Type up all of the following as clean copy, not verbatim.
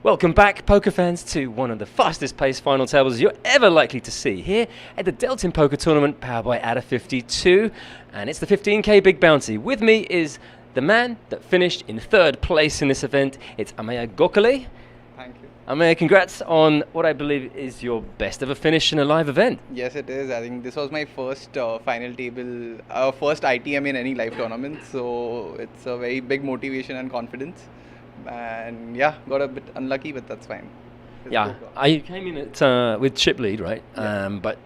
Welcome back, poker fans, to one of the fastest paced final tables you're ever likely to see here at the Delton Poker Tournament powered by Ada 52, and it's the 15k Big Bounty. With me is the man that finished in third place in this event. It's Ameya Gokhale. Thank you. Ameya, congrats on what I believe is your best ever finish in a live event. Yes, it is. I think this was my first final table, first ITM in any live tournament. So it's a very big motivation and confidence. And yeah, got a bit unlucky, but that's fine. You came in at, with chip lead, right? Yeah. But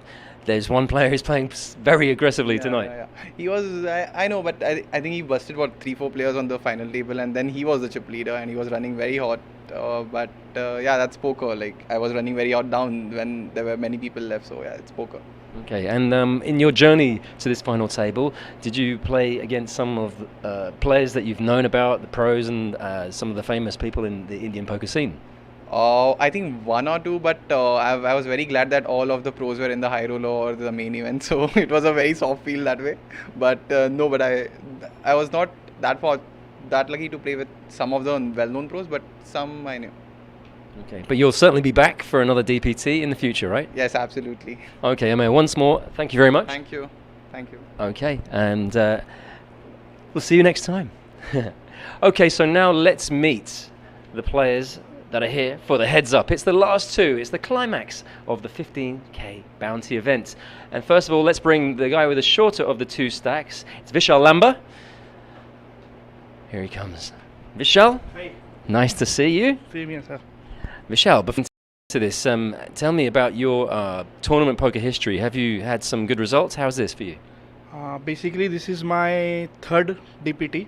there's one player who's playing very aggressively tonight. Yeah. He was, I know, but I think he busted 3-4 players on the final table, and then he was the chip leader and he was running very hot. But that's poker. Like, I was running very hot down when there were many people left. So yeah, it's poker. Okay, and in your journey to this final table, did you play against some of the players that you've known about, the pros and some of the famous people in the Indian poker scene? I think one or two, but I was very glad that all of the pros were in the high roller or the main event, so it was a very soft feel that way. But I was not that lucky to play with some of the well-known pros, but some I knew. Okay, but you'll certainly be back for another DPT in the future, right? Yes, absolutely. Okay, Ameya, once more, thank you very much. Thank you. Thank you. Okay, and we'll see you next time. Okay, so now let's meet the players that are here for the heads up. It's the last two. It's the climax of the 15k bounty event. And first of all, let's bring the guy with the shorter of the two stacks. It's Vishal Lamba. Here he comes. Vishal, hi. Nice to see you. Same here, sir. Vishal, before to this, tell me about your tournament poker history. Have you had some good results? How's this for you? Basically, this is my third DPT.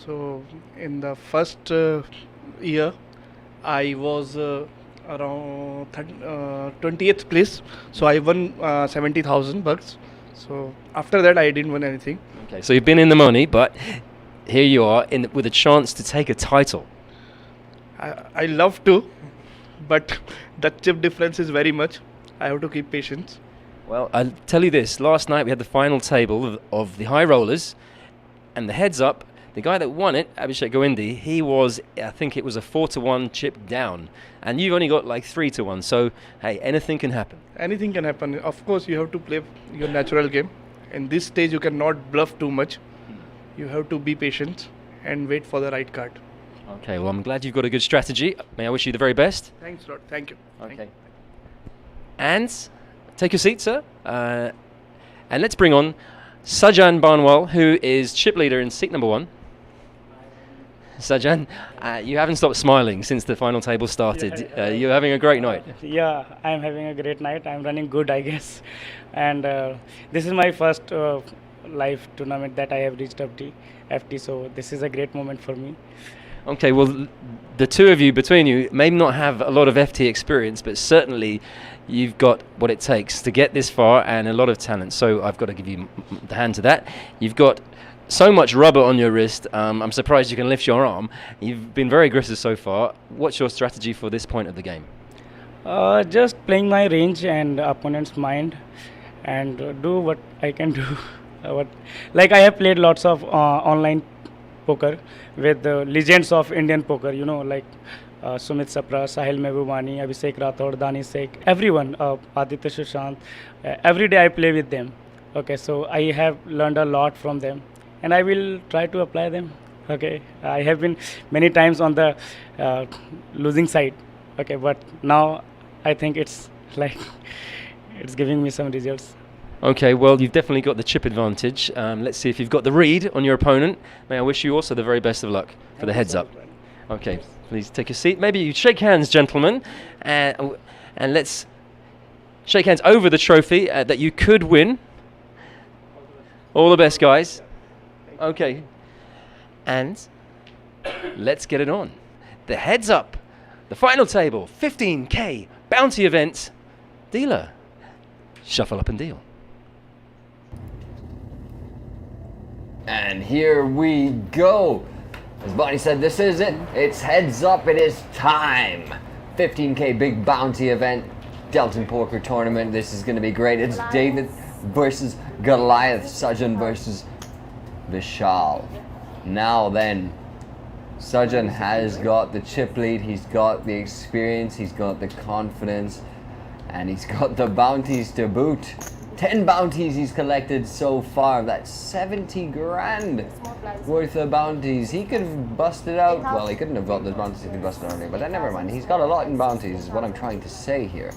So, in the first year, I was around 20th place. So, I won 70,000 bucks. So, after that, I didn't win anything. Okay, so you've been in the money, but here you are with a chance to take a title. I love to, but the chip difference is very much. I have to keep patience. Well, I'll tell you this. Last night we had the final table of the high rollers, and the heads up, the guy that won it, Abhishek Gowindi, he was, I think it was a 4-1 chip down, and you've only got like 3-1. So, hey, anything can happen. Anything can happen. Of course, you have to play your natural game. In this stage, you cannot bluff too much. You have to be patient and wait for the right card. Okay, well, I'm glad you've got a good strategy. May I wish you the very best? Thanks, Rod. Thank you. Okay. And take your seat, sir. And let's bring on Sajan Barnwal, who is chip leader in seat number 1. Sajan, you haven't stopped smiling since the final table started. You're having a great night. Yeah, I'm having a great night. I'm running good, I guess. And this is my first live tournament that I have reached FT, so this is a great moment for me. Okay, well, the two of you, between you, may not have a lot of FT experience, but certainly you've got what it takes to get this far and a lot of talent. So I've got to give you the hand to that. You've got so much rubber on your wrist. I'm surprised you can lift your arm. You've been very aggressive so far. What's your strategy for this point of the game? Just playing my range and opponent's mind and do what I can do. Like I have played lots of online poker with the legends of Indian poker, like Sumit Sapra, Sahil Mehbubani, Abhishek Rathod, Dani Sheikh, everyone, Aditya Sushant. Every day I play with them. Okay, so I have learned a lot from them and I will try to apply them. Okay, I have been many times on the losing side. Okay, but now I think it's like it's giving me some results. Okay, well, you've definitely got the chip advantage. Let's see if you've got the read on your opponent. May I wish you also the very best of luck for the heads up. Okay, please take a seat. Maybe you shake hands, gentlemen, and let's shake hands over the trophy that you could win. All the best, guys. Okay, and let's get it on. The heads up, the final table, 15k bounty event. Dealer, shuffle up and deal. And here we go. As Bonnie said, this is it. It's heads up. It is time. 15k big bounty event. Delton Poker Tournament. This is going to be great. It's David versus Goliath. Sajan versus Vishal. Now then, Sajan has got the chip lead, he's got the experience, he's got the confidence, and he's got the bounties to boot. 10 bounties he's collected so far. That's 70 grand worth of bounties. He could have busted out. Well, he couldn't have got those bounties if he busted out, but never mind. He's got a lot in bounties, is what I'm trying to say here.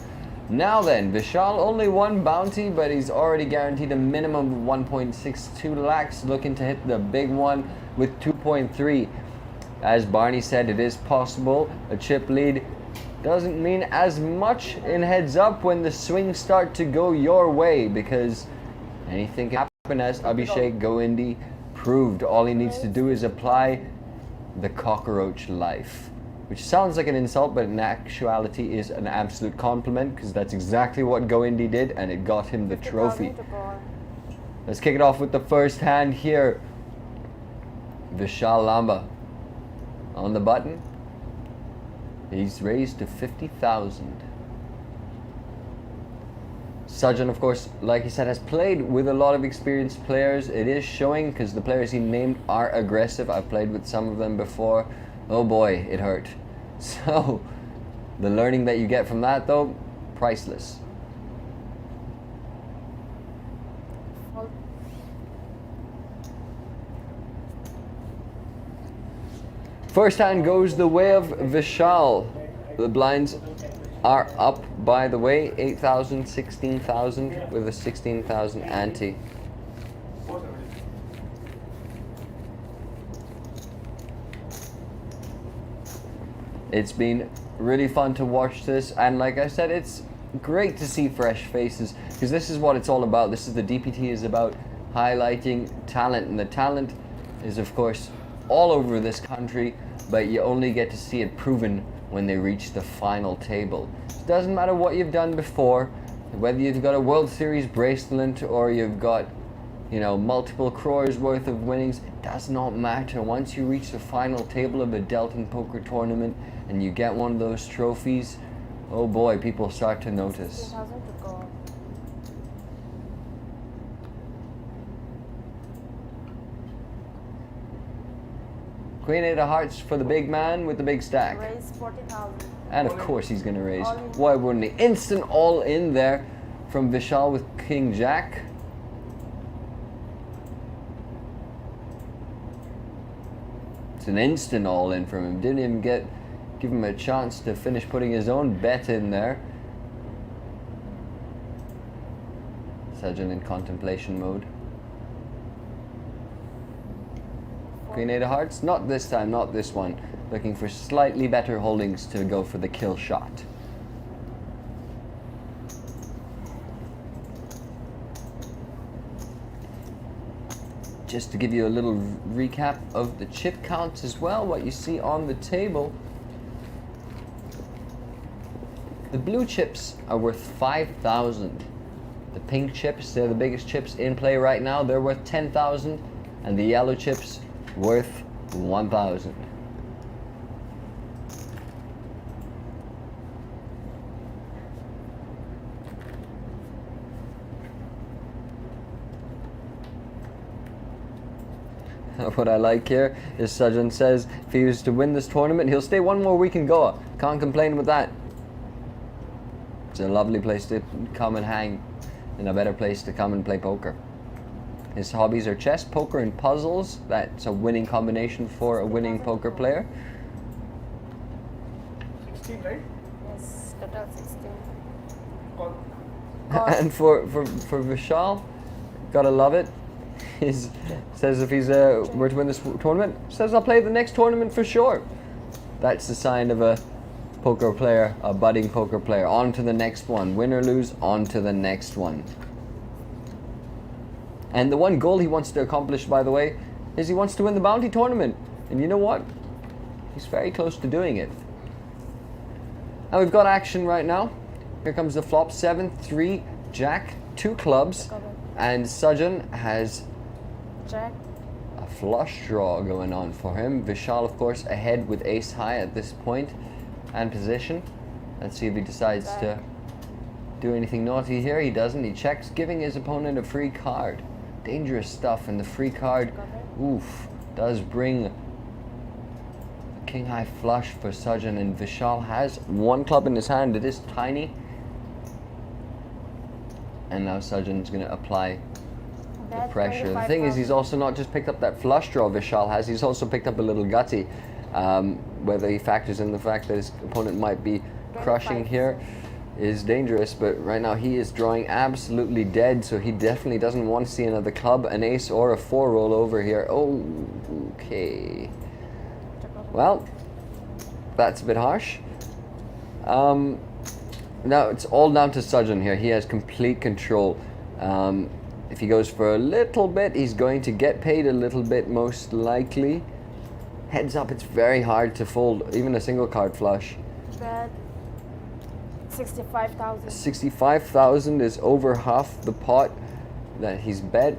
Now then, Vishal only one bounty, but he's already guaranteed a minimum of 1.62 lakhs. Looking to hit the big one with 2.3. As Barney said, it is possible. A chip lead doesn't mean as much in heads up when the swings start to go your way, because anything can happen, as Abhishek Goindi proved. All he needs to do is apply the cockroach life, which sounds like an insult, but in actuality is an absolute compliment, because that's exactly what Goindi did, and it got him the trophy. Let's kick it off with the first hand here. Vishal Lamba on the button. He's raised to 50,000. Sajan, of course, like he said, has played with a lot of experienced players. It is showing, because the players he named are aggressive. I've played with some of them before. Oh boy, it hurt. So, the learning that you get from that, though, priceless. First hand goes the way of Vishal. The blinds are up, by the way, 8,000, 16,000 with a 16,000 ante. It's been really fun to watch this, and like I said, it's great to see fresh faces, because this is what it's all about. This is the DPT is about, highlighting talent, and the talent is, of course, all over this country, but you only get to see it proven when they reach the final table. It doesn't matter what you've done before, whether you've got a World Series bracelet or you've got, you know, multiple crores worth of winnings. It does not matter. Once you reach the final table of a Delton poker tournament and you get one of those trophies, oh boy, people start to notice. Queen 8 of hearts for the big man with the big stack. Raise 40,000. And of course he's going to raise. Why wouldn't he? Instant all in there from Vishal with King Jack. It's an instant all in from him. Didn't even give him a chance to finish putting his own bet in there. Sajan in contemplation mode. Queen 8 of hearts, not this time, not this one. Looking for slightly better holdings to go for the kill shot. Just to give you a little recap of the chip counts as well, what you see on the table. The blue chips are worth 5,000. The pink chips, they're the biggest chips in play right now, they're worth 10,000. And the yellow chips worth 1,000. What I like here is Sajan says if he was to win this tournament, he'll stay one more week in Goa. Can't complain with that. It's a lovely place to come and hang, and a better place to come and play poker. His hobbies are chess, poker, and puzzles. That's a winning combination for a winning poker player. 16, right? Yes, total 16. And for Vishal, gotta love it. He says if he's were to win this tournament, says I'll play the next tournament for sure. That's the sign of a poker player, a budding poker player. On to the next one. Win or lose, on to the next one. And the one goal he wants to accomplish, by the way, is he wants to win the bounty tournament. And you know what? He's very close to doing it. And we've got action right now. Here comes the flop. 7, 3, Jack, 2 clubs. And Sajan has Jack. a flush draw going on for him. Vishal, of course, ahead with ace high at this point and position. Let's see if he decides to do anything naughty here. He doesn't. He checks, giving his opponent a free card. Dangerous stuff, and the free card, oof, does bring king high flush for Sajjan, and Vishal has one club in his hand. It is tiny. And now Sajjan's going to apply the Bet pressure. The thing is, he's 25,000. also not just picked up that flush draw Vishal has, he's also picked up a little gutty. Whether he factors in the fact that his opponent might be crushing 25. here is dangerous, but right now he is drawing absolutely dead, so he definitely doesn't want to see another club, an ace, or a 4 roll over here. Oh, okay. Well, that's a bit harsh. Now it's all down to Sajjan here. He has complete control. If he goes for a little bit, he's going to get paid a little bit, most likely. Heads up, it's very hard to fold, even a single card flush. Bet 65,000. 65,000 is over half the pot that he's bet.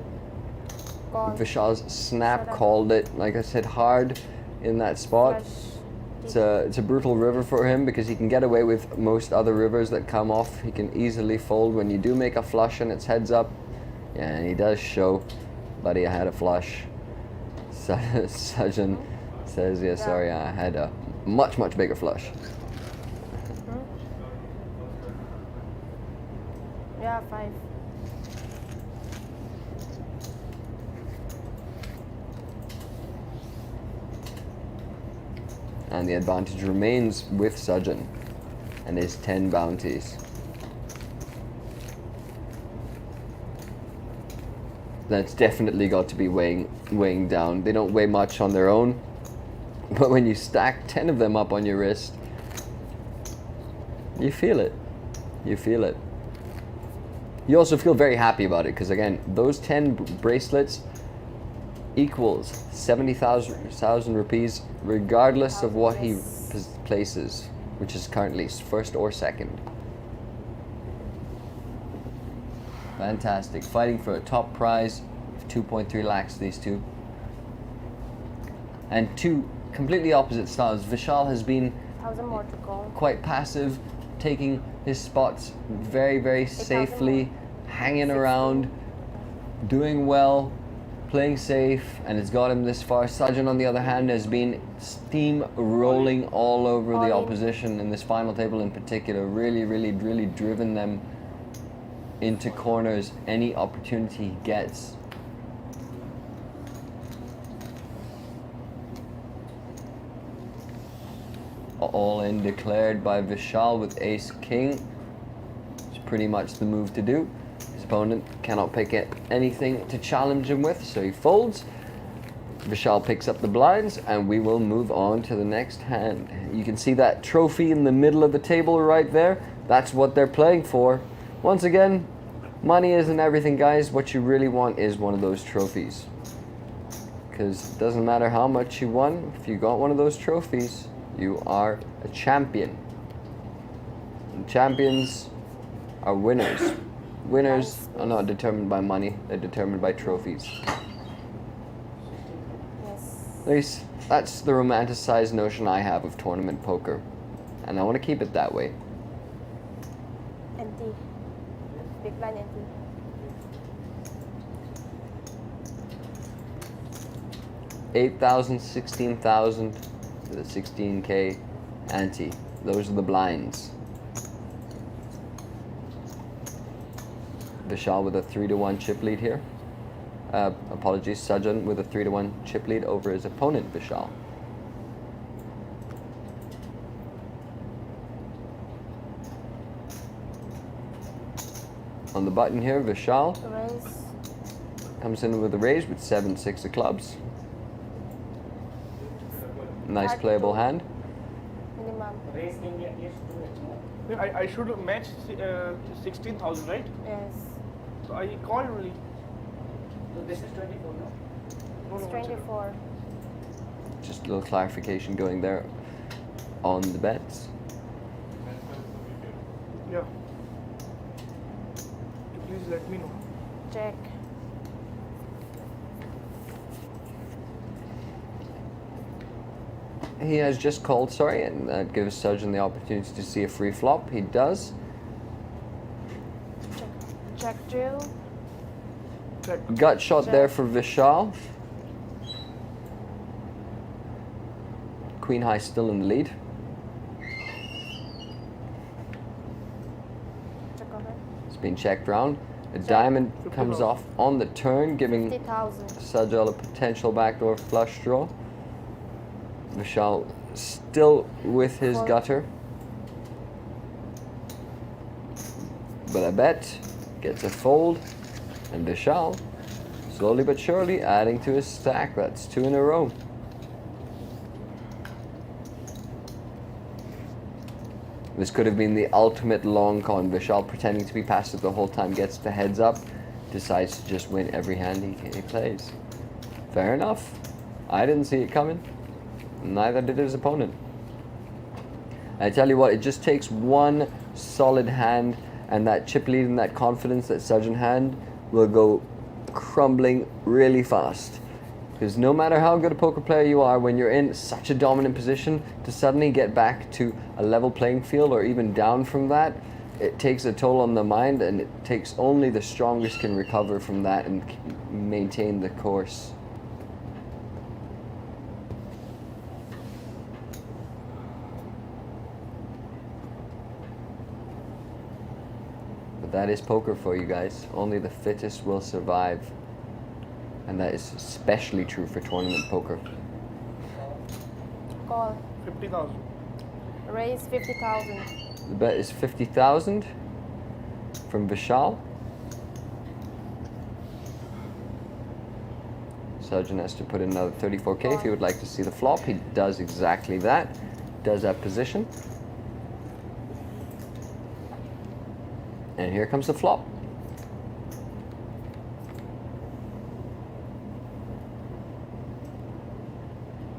Gone. Vishal's snap Shut up. called it, like I said, hard in that spot. Flush. It's a brutal river for him because he can get away with most other rivers that come off. He can easily fold when you do make a flush and it's heads up. Yeah, and he does show, buddy, I had a flush. Sajjan says, yeah, sorry, I had a much, much bigger flush. Yeah, 5. And the advantage remains with Sajjan and his 10 bounties. That's definitely got to be weighing down. They don't weigh much on their own, but when you stack 10 of them up on your wrist, you feel it. You feel it. You also feel very happy about it because, again, those 10 bracelets equals 70,000 rupees regardless of what he places, which is currently first or second. Fantastic. Fighting for a top prize of 2.3 lakhs, these two. And two completely opposite styles. Vishal has been 1,000 more to go. quite passive, taking his spots very, very safely, hanging around, doing well, playing safe, and it's got him this far. Sajjan, on the other hand, has been steam-rolling all over the opposition in this final table in particular. Really, really, really driven them into corners any opportunity he gets. All in declared by Vishal with ace king. It's pretty much the move to do. His opponent cannot pick anything to challenge him with, so he folds. Vishal picks up the blinds, and we will move on to the next hand. You can see that trophy in the middle of the table right there. That's what they're playing for. Once again, money isn't everything, guys. What you really want is one of those trophies. Because it doesn't matter how much you won, if you got one of those trophies, you are a champion. And champions are winners. Winners are not determined by money, they're determined by trophies. Yes. At least that's the romanticized notion I have of tournament poker. And I want to keep it that way. NT. Big blind NT. 8,000, 16,000, the 16K ante. Those are the blinds. Vishal with a 3-1 chip lead here. Apologies, Sajjan with a 3-1 chip lead over his opponent, Vishal. On the button here, Vishal Raise. comes in with a raise with 7-6 of clubs. Nice playable hand. Minimum. I should match 16,000, right? Yes. So I called only. This is 24, no? No, It's no, one second. 24. Just a little clarification going there on the bets. Yeah. Please let me know. Check. He has just called, sorry, and that gives Sajjan the opportunity to see a free flop. He does. Check drill. Check. Gut shot there for Vishal. Queen high still in the lead. Check over. It's been checked round. A diamond comes off on the turn, giving 50,000. Sajal a potential backdoor flush draw. Vishal still with his Fold. gutter. But I bet gets a fold, and Vishal slowly but surely adding to his stack. That's 2 in a row. This could have been the ultimate long con. Vishal pretending to be passive the whole time, gets the heads up, decides to just win every hand he plays. Fair enough. I didn't see it coming. Neither did his opponent. I tell you what, it just takes one solid hand, and that chip lead and that confidence that Sajjan had will go crumbling really fast. Because no matter how good a poker player you are, when you're in such a dominant position, to suddenly get back to a level playing field or even down from that, it takes a toll on the mind, and it takes only the strongest can recover from that and maintain the course. But that is poker for you guys. Only the fittest will survive. And that is especially true for tournament poker. Call. 50,000. Raise 50,000. The bet is 50,000 from Vishal. Sajjan has to put in another 34k if he would like to see the flop. He does exactly that. Does have position. And here comes the flop.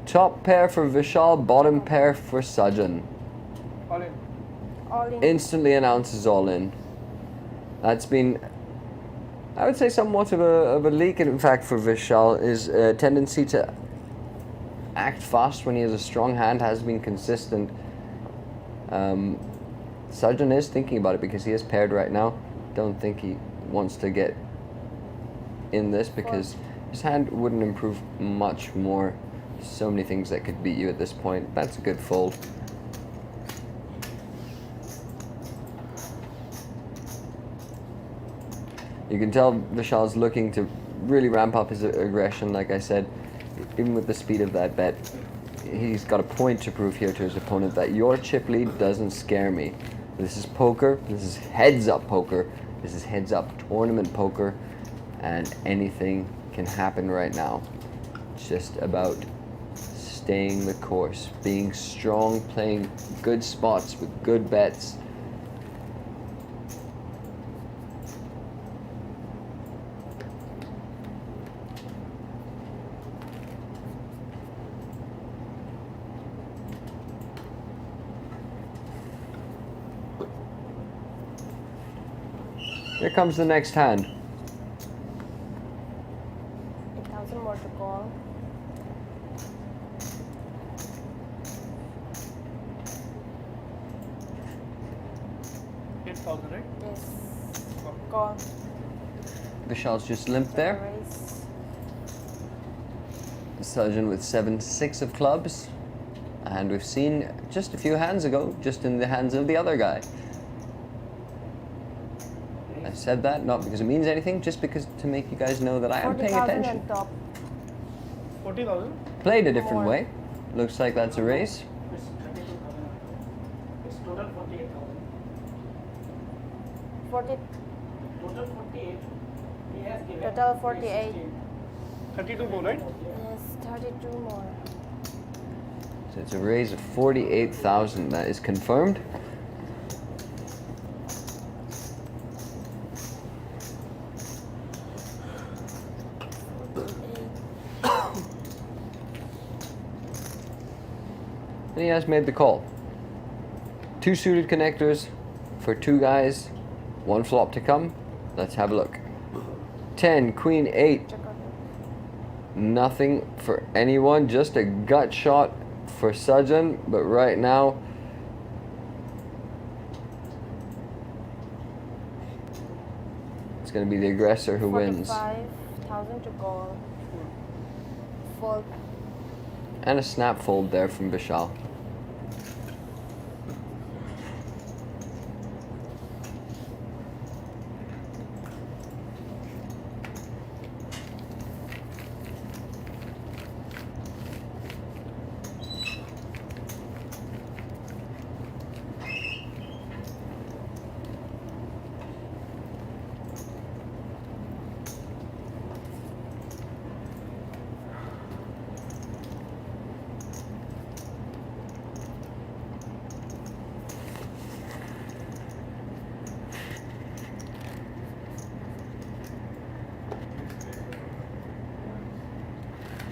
Top pair for Vishal, bottom pair for Sajjan. All in. All in. Instantly announces all in. That's been, I would say, somewhat of a leak, in fact, for Vishal. His tendency to act fast when he has a strong hand has been consistent. Sajjan is thinking about it because he is paired right now. Don't think he wants to get in this because his hand wouldn't improve much more. So many things that could beat you at this point. That's a good fold. You can tell Vishal's looking to really ramp up his aggression. Like I said, even with the speed of that bet, he's got a point to prove here to his opponent that your chip lead doesn't scare me. This is poker. This is heads-up poker. This is heads-up tournament poker, and anything can happen right now. It's just about staying the course, being strong, playing good spots with good bets. Here comes the next hand. 8,000 more to call. Right? Yes. Call. Vishal's just limped there. Raise. Sajjan with 7-6 of clubs. And we've seen just a few hands ago, just in the hands of the other guy. I said that not because it means anything, just because to make you guys know that I am paying 40,000 attention. on top. 40,000. Played a different More. way. Looks like that's a raise. It's 32,000. It's total 48,000. 40, Total 48. He has given. Total 48. 32 more, right? yes, 32 more. So it's a raise of 48,000. That is confirmed. And he has made the call. 2 suited connectors for 2 guys. 1 flop to come. Let's have a look. 10, Queen 8. Check out. Nothing for anyone. Just a gut shot for Sajjan. But right now, it's going to be the aggressor who wins. 45,000 to call. Fold. And a snap fold there from Vishal.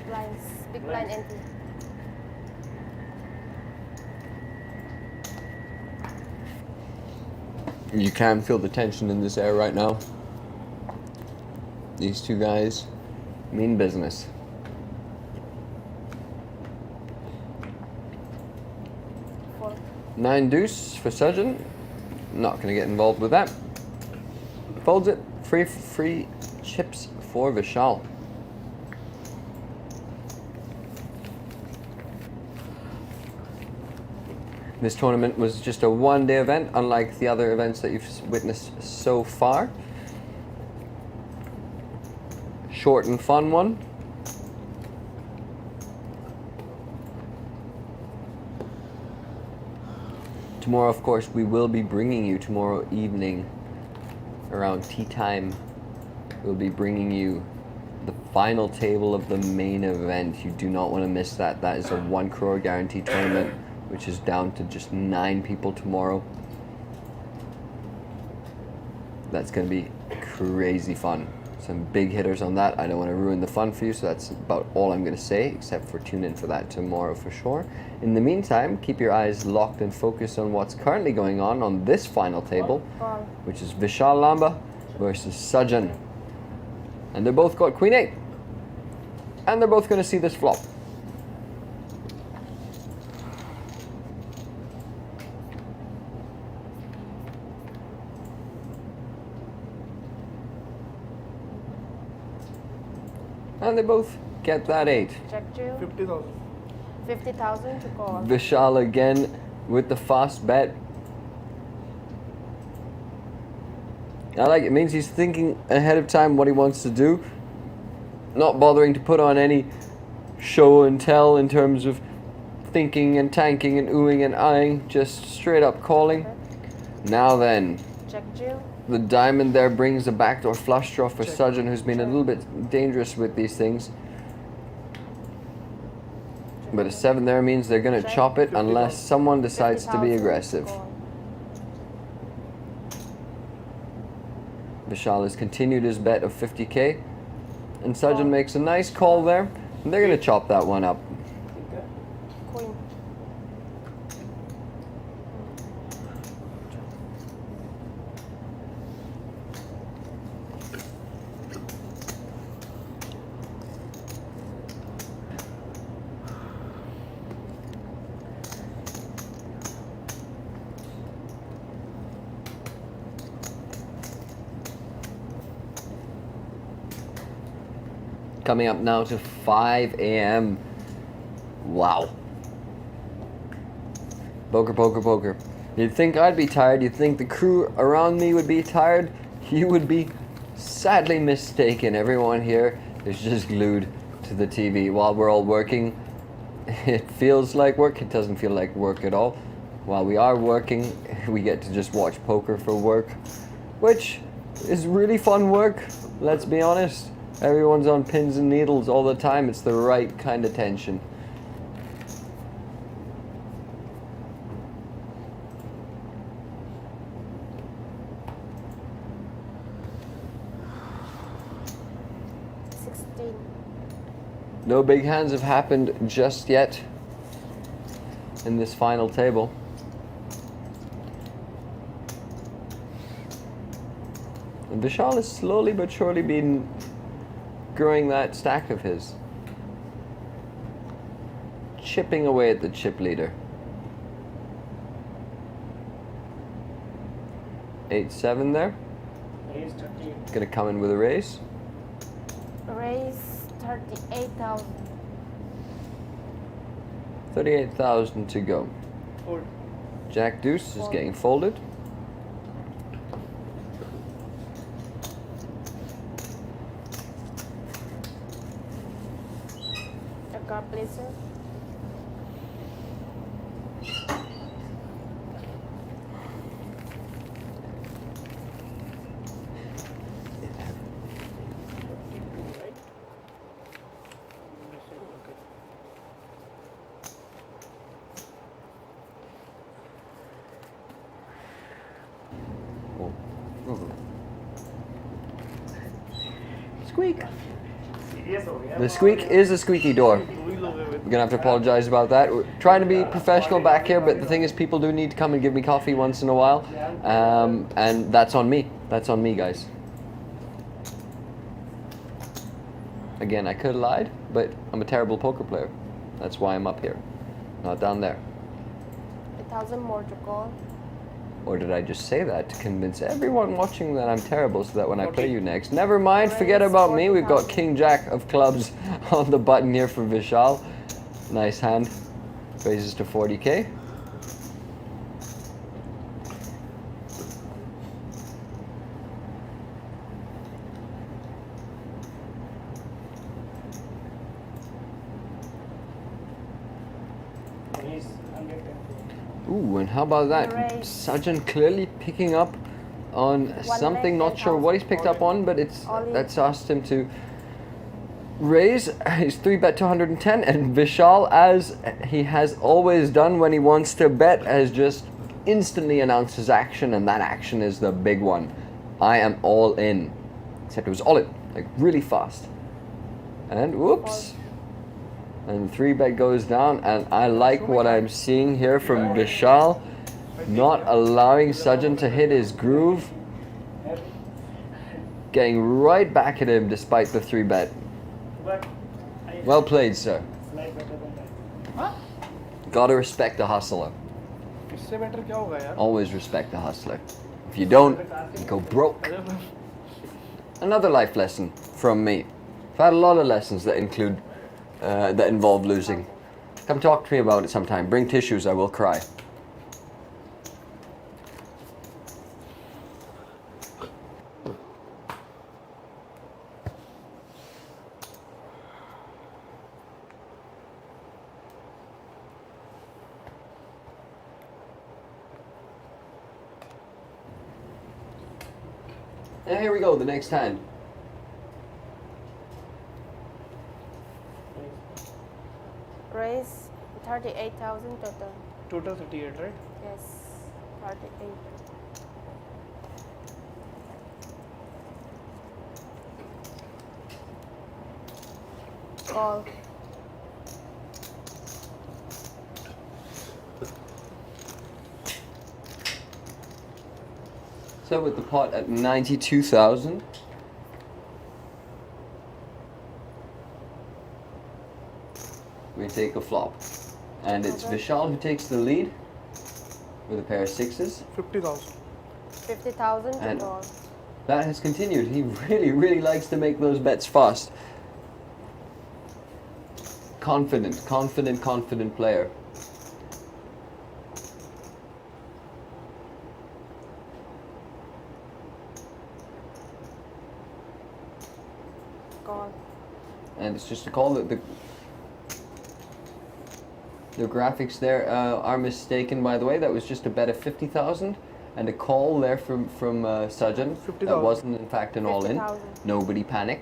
Blinds, big blind empty. You can feel the tension in this air right now. These two guys mean business. Four. 9 deuce for Sajjan. Not going to get involved with that. Folds it. Free chips for Vishal. This tournament was just a one-day event, unlike the other events that you've witnessed so far. Short and fun one. Tomorrow, of course, we will be bringing you tomorrow evening around tea time. We'll be bringing you the final table of the main event. You do not want to miss that. That is a 1 crore guarantee tournament, which is down to just 9 people tomorrow. That's going to be crazy fun. Some big hitters on that. I don't want to ruin the fun for you, so that's about all I'm going to say, except for tune in for that tomorrow for sure. In the meantime, keep your eyes locked and focused on what's currently going on this final table, Call. which is Vishal Lamba versus Sajjan. And they're both got Queen 8. And they're both going to see this flop. And they both get that 8. Check two. 50,000. 50,000 to call. Vishal again with the fast bet. I like it. It means he's thinking ahead of time what he wants to do. Not bothering to put on any show and tell in terms of thinking and tanking and oohing and eyeing. Just straight up calling. Now then, Check two. the diamond there brings a backdoor flush draw for Check. Sajjan, who's been a little bit dangerous with these things. But a 7 there means they're going to Check. chop it unless someone decides to be 50,000 aggressive. call. Vishal has continued his bet of 50k. And Call. Sajjan makes a nice call there. And they're going to chop that one up. Queen. Coming up now to 5 a.m. Wow. Poker, poker, poker. You'd think I'd be tired. You'd think the crew around me would be tired. You would be sadly mistaken. Everyone here is just glued to the TV while we're all working. It feels like work. It doesn't feel like work at all. While we are working, we get to just watch poker for work, which is really fun work. Let's be honest. Everyone's on pins and needles all the time. It's the right kind of tension. No big hands have happened just yet in this final table. And Vishal has slowly but surely been growing that stack of his. Chipping away at the chip leader. 8-7 there. Raise 38. Gonna come in with a raise. Raise 38,000. 38,000 to go. Fold. Jack deuce is getting folded. A card, please, sir. Squeak. The squeak is a squeaky door. We're gonna have to apologize about that. We're trying to be professional back here, but the thing is, people do need to come and give me coffee once in a while, and that's on me. That's on me, guys. Again, I could have lied, but I'm a terrible poker player. That's why I'm up here, not down there. 1,000 more to call. Or did I just say that to convince everyone watching that I'm terrible so that when I play you next, never mind, forget about me. We've got King Jack of clubs on the button here for Vishal. Nice hand. Raises to 40k. Ooh, and how about that? Raise. Sajjan clearly picking up on something, not sure what he's picked up on, but that's asked him to raise. He's 3-bet to 110, and Vishal, as he has always done when he wants to bet, has just instantly announced his action, and that action is the big one. I am all in. Except it was all in, like really fast. And whoops. And 3-bet goes down, and I like what I'm seeing here from Vishal, not allowing Sajjan to hit his groove, getting right back at him despite the 3-bet. Well played, sir. Gotta respect the hustler. इससे better क्या होगा यार? Always respect the hustler. If you don't, you go broke. Another life lesson from me. I've had a lot of lessons that involve losing. Come talk to me about it sometime. Bring tissues, I will cry. And here we go, the next hand. Raise 38,000 total. Total 38, right? Yes, 38. Call. So with the pot at 92,000. We take a flop. And it's Vishal who takes the lead with a pair of sixes. 50,000. 50,000 to And- call. That has continued. He really likes to make those bets fast. Confident player. Call. And it's just a call that the graphics there are mistaken, by the way. That was just a bet of 50,000 and a call there from Sajjan. 50,000. That wasn't in fact an all-in. 50,000. Nobody panic.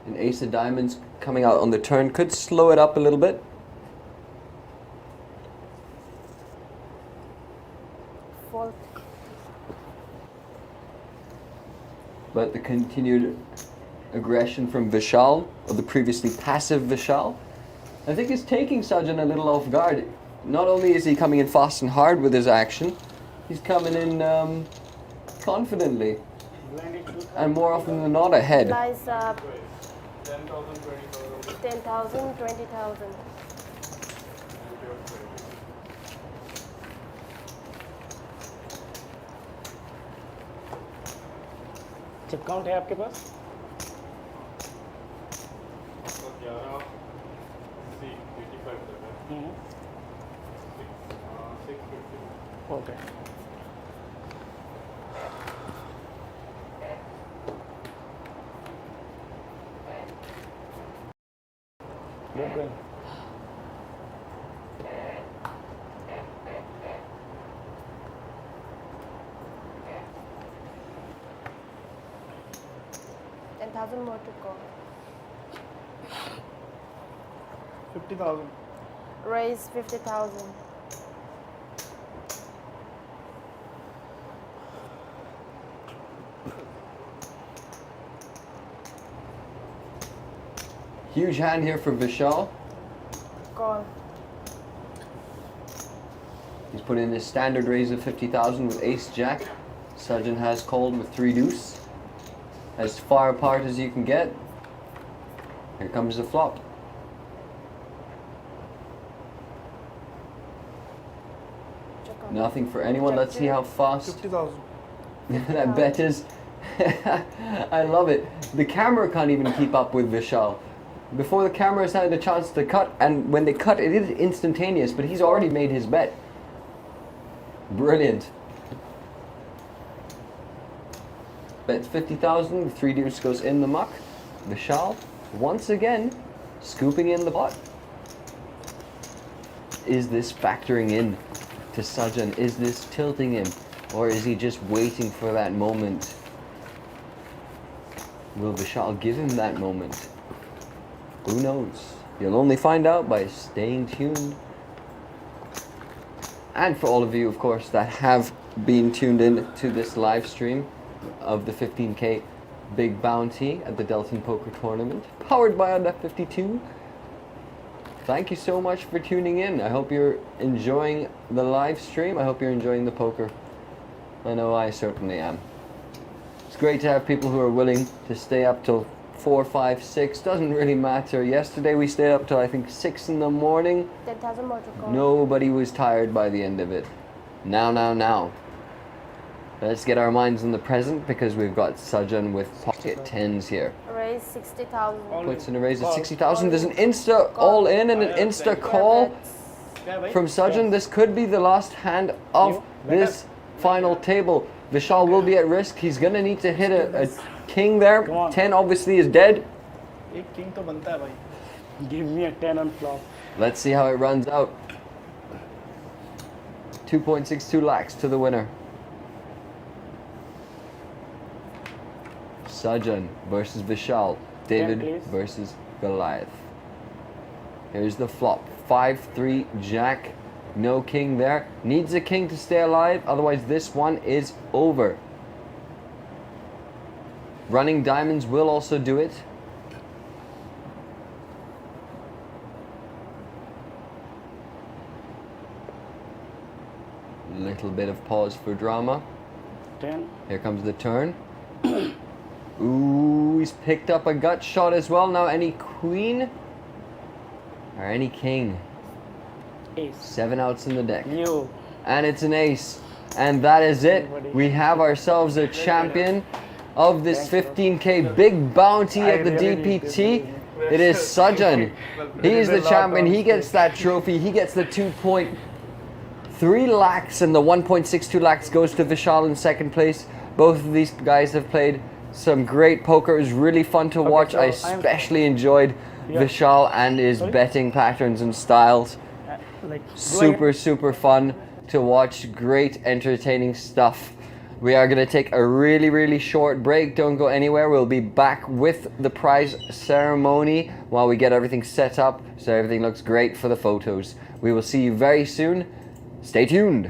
An ace of diamonds coming out on the turn could slow it up a little bit. Fault. But the continued aggression from Vishal, or the previously passive Vishal, I think is taking Sajjan a little off guard. Not only is he coming in fast and hard with his action, he's coming in confidently, and more often than not ahead. Lies up. 10,000, 20,000. Chip count है आपके पास? Okay good 10,000 more to go. 50,000. Raise 50,000. Huge hand here for Vishal. Call. He's put in his standard raise of 50,000 with ace jack. Sajjan has called with 3 deuce. As far apart as you can get. Here comes the flop. Check out. Nothing for anyone. Let's see how fast 50,000. that bet is. I love it. The camera can't even keep up with Vishal. Before the camera's had a chance to cut, and when they cut, it is instantaneous, but he's already made his bet. Brilliant. Bets 50,000, 3 deuce goes in the muck. Vishal, once again, scooping in the pot. Is this factoring in to Sajjan? Is this tilting him? Or is he just waiting for that moment? Will Vishal give him that moment? Who knows? You'll only find out by staying tuned. And for all of you, of course, that have been tuned in to this live stream of the 15K Big Bounty at the Delton Poker Tournament, powered by OnDeck52. Thank you so much for tuning in. I hope you're enjoying the live stream. I hope you're enjoying the poker. I know I certainly am. It's great to have people who are willing to stay up till 4, 5, 6, doesn't really matter. Yesterday we stayed up till I think 6 in the morning. 10,000 more to go. Nobody was tired by the end of it. Now. Let's get our minds in the present because we've got Sajjan with pocket tens here. Raise 60,000. Puts in a raise at 60,000. There's an insta all in and an insta call from Sajjan. This could be the last hand of this final table. Vishal will be at risk. He's gonna need to hit a king there. 10 obviously is dead. एक king तो बनता है भाई. Give me a 10 on flop. Let's see how it runs out. 2.62 lakhs to the winner. Sajjan versus Vishal. David please. versus Goliath. Here's the flop. 5-3 jack. No king there. Needs a king to stay alive. Otherwise this one is over. Running diamonds will also do it. Little bit of pause for drama. 10. Here comes the turn. Ooh, he's picked up a gut shot as well. Now any queen or any king. Ace. 7 outs in the deck. You. And it's an ace. And that is it. We have ourselves a champion of this 15K Big Bounty at the DPT. It is Sajjan. He is the champion. He gets that trophy. He gets the 2.3 lakhs and the 1.62 lakhs goes to Vishal in second place. Both of these guys have played some great poker. It was really fun to watch. so I especially enjoyed Vishal and his betting patterns and styles. Super fun to watch. Great entertaining stuff. We are going to take a really short break. Don't go anywhere. We'll be back with the prize ceremony while we get everything set up so everything looks great for the photos. We will see you very soon. Stay tuned.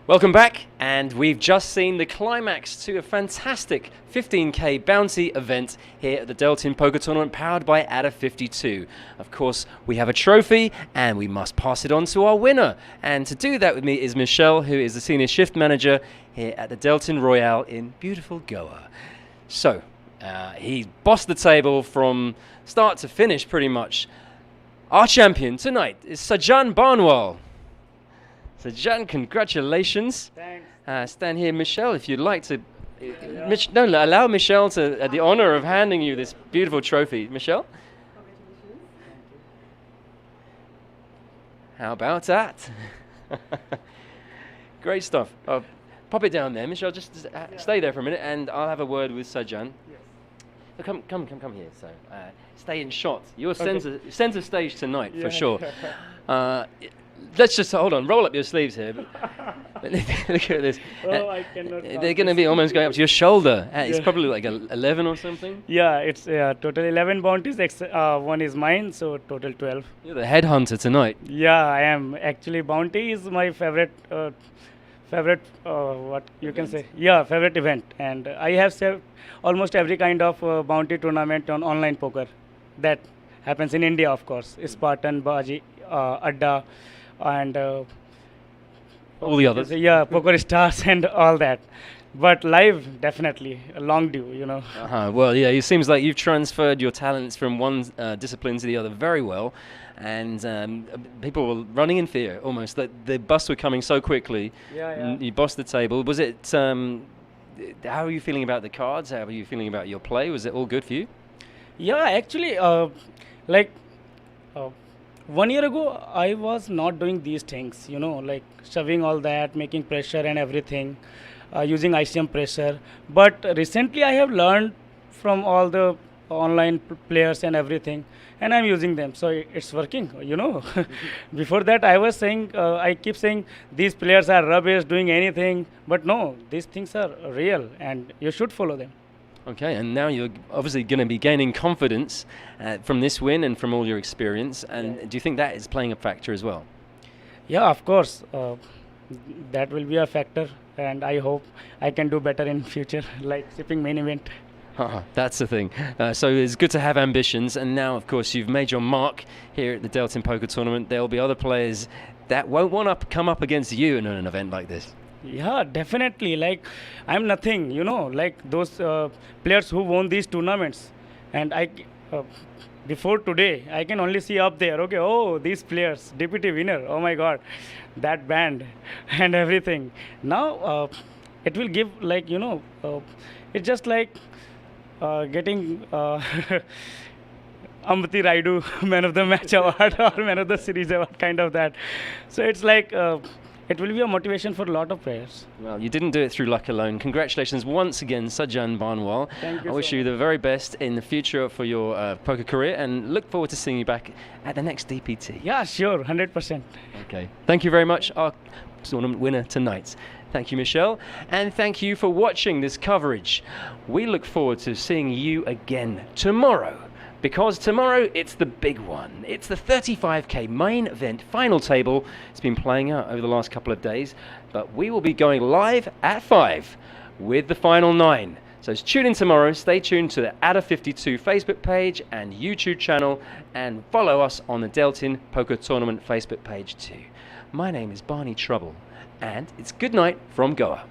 Welcome back, and we've just seen the climax to a fantastic 15k bounty event here at the Deltin Poker Tournament powered by ADA 52. Of course, we have a trophy and we must pass it on to our winner. And to do that with me is Michelle, who is the Senior Shift Manager here at the Deltin Royale in beautiful Goa. So, he bossed the table from start to finish pretty much. Our champion tonight is Sajan Barnwal. Sajan, congratulations. Thanks. Stand here, Michelle, if you'd like to. Allow Michelle to the honor of handing you this beautiful trophy. Michelle? How about that? Great stuff. Pop it down there, Michelle. Just stay there for a minute, and I'll have a word with Sajan. Yes. Come here. So stay in shot. You're center stage tonight for sure. Let's just hold on. Roll up your sleeves here. Look at this. Oh, I cannot. They're going to be almost going up to your shoulder. It's probably like 11 or something. Yeah, it's total 11 bounties. One is mine, so total 12. You're the headhunter tonight. Yeah, I am. Actually, bounty is my favorite what you can say. Yeah, favorite event. And I have served almost every kind of bounty tournament on online poker that happens in India, of course. Spartan, Baji, Adda, and all the others. Yeah, Poker Stars and all that. But live, definitely, a long due, you know. Well, yeah, it seems like you've transferred your talents from one discipline to the other very well. And people were running in fear almost. The busts were coming so quickly. Yeah. You bossed the table. Was it, how are you feeling about the cards? How are you feeling about your play? Was it all good for you? Yeah, actually, 1 year ago, I was not doing these things, you know, like shoving all that, making pressure and everything, using ICM pressure. But recently, I have learned from all the online players and everything, and I'm using them. So it's working, you know. Before that, I was saying, I keep saying these players are rubbish, doing anything. But no, these things are real, and you should follow them. Okay, and now you're obviously going to be gaining confidence from this win and from all your experience. And do you think that is playing a factor as well? Yeah, of course. That will be a factor, and I hope I can do better in future, like shipping main event. That's the thing. So it's good to have ambitions, and now, of course, you've made your mark here at the Deltin Poker Tournament. There will be other players that won't want to come up against you in an event like this. Yeah, definitely. Like, I'm nothing, you know, like those players who won these tournaments. And before today, I can only see up there, okay, oh, these players, DPT winner, oh my God, that band and everything. Now, it will give, like, you know, it's just like getting Ambati Raidu Man of the Match award or Man of the Series award, kind of that. So it's like, it will be a motivation for a lot of players. Well, you didn't do it through luck alone. Congratulations once again, Sajan Barnwal. Thank you. I wish you the very best in the future for your poker career, and look forward to seeing you back at the next DPT. Yeah, sure, 100%. Okay. Thank you very much, our tournament winner tonight. Thank you, Michelle, and thank you for watching this coverage. We look forward to seeing you again tomorrow. Because tomorrow, it's the big one. It's the 35k main event final table. It's been playing out over the last couple of days, but we will be going live at 5 with the final 9. So tune in tomorrow. Stay tuned to the ADA 52 Facebook page and YouTube channel, and follow us on the Deltin Poker Tournament Facebook page too. My name is Barney Trouble, and it's good night from Goa.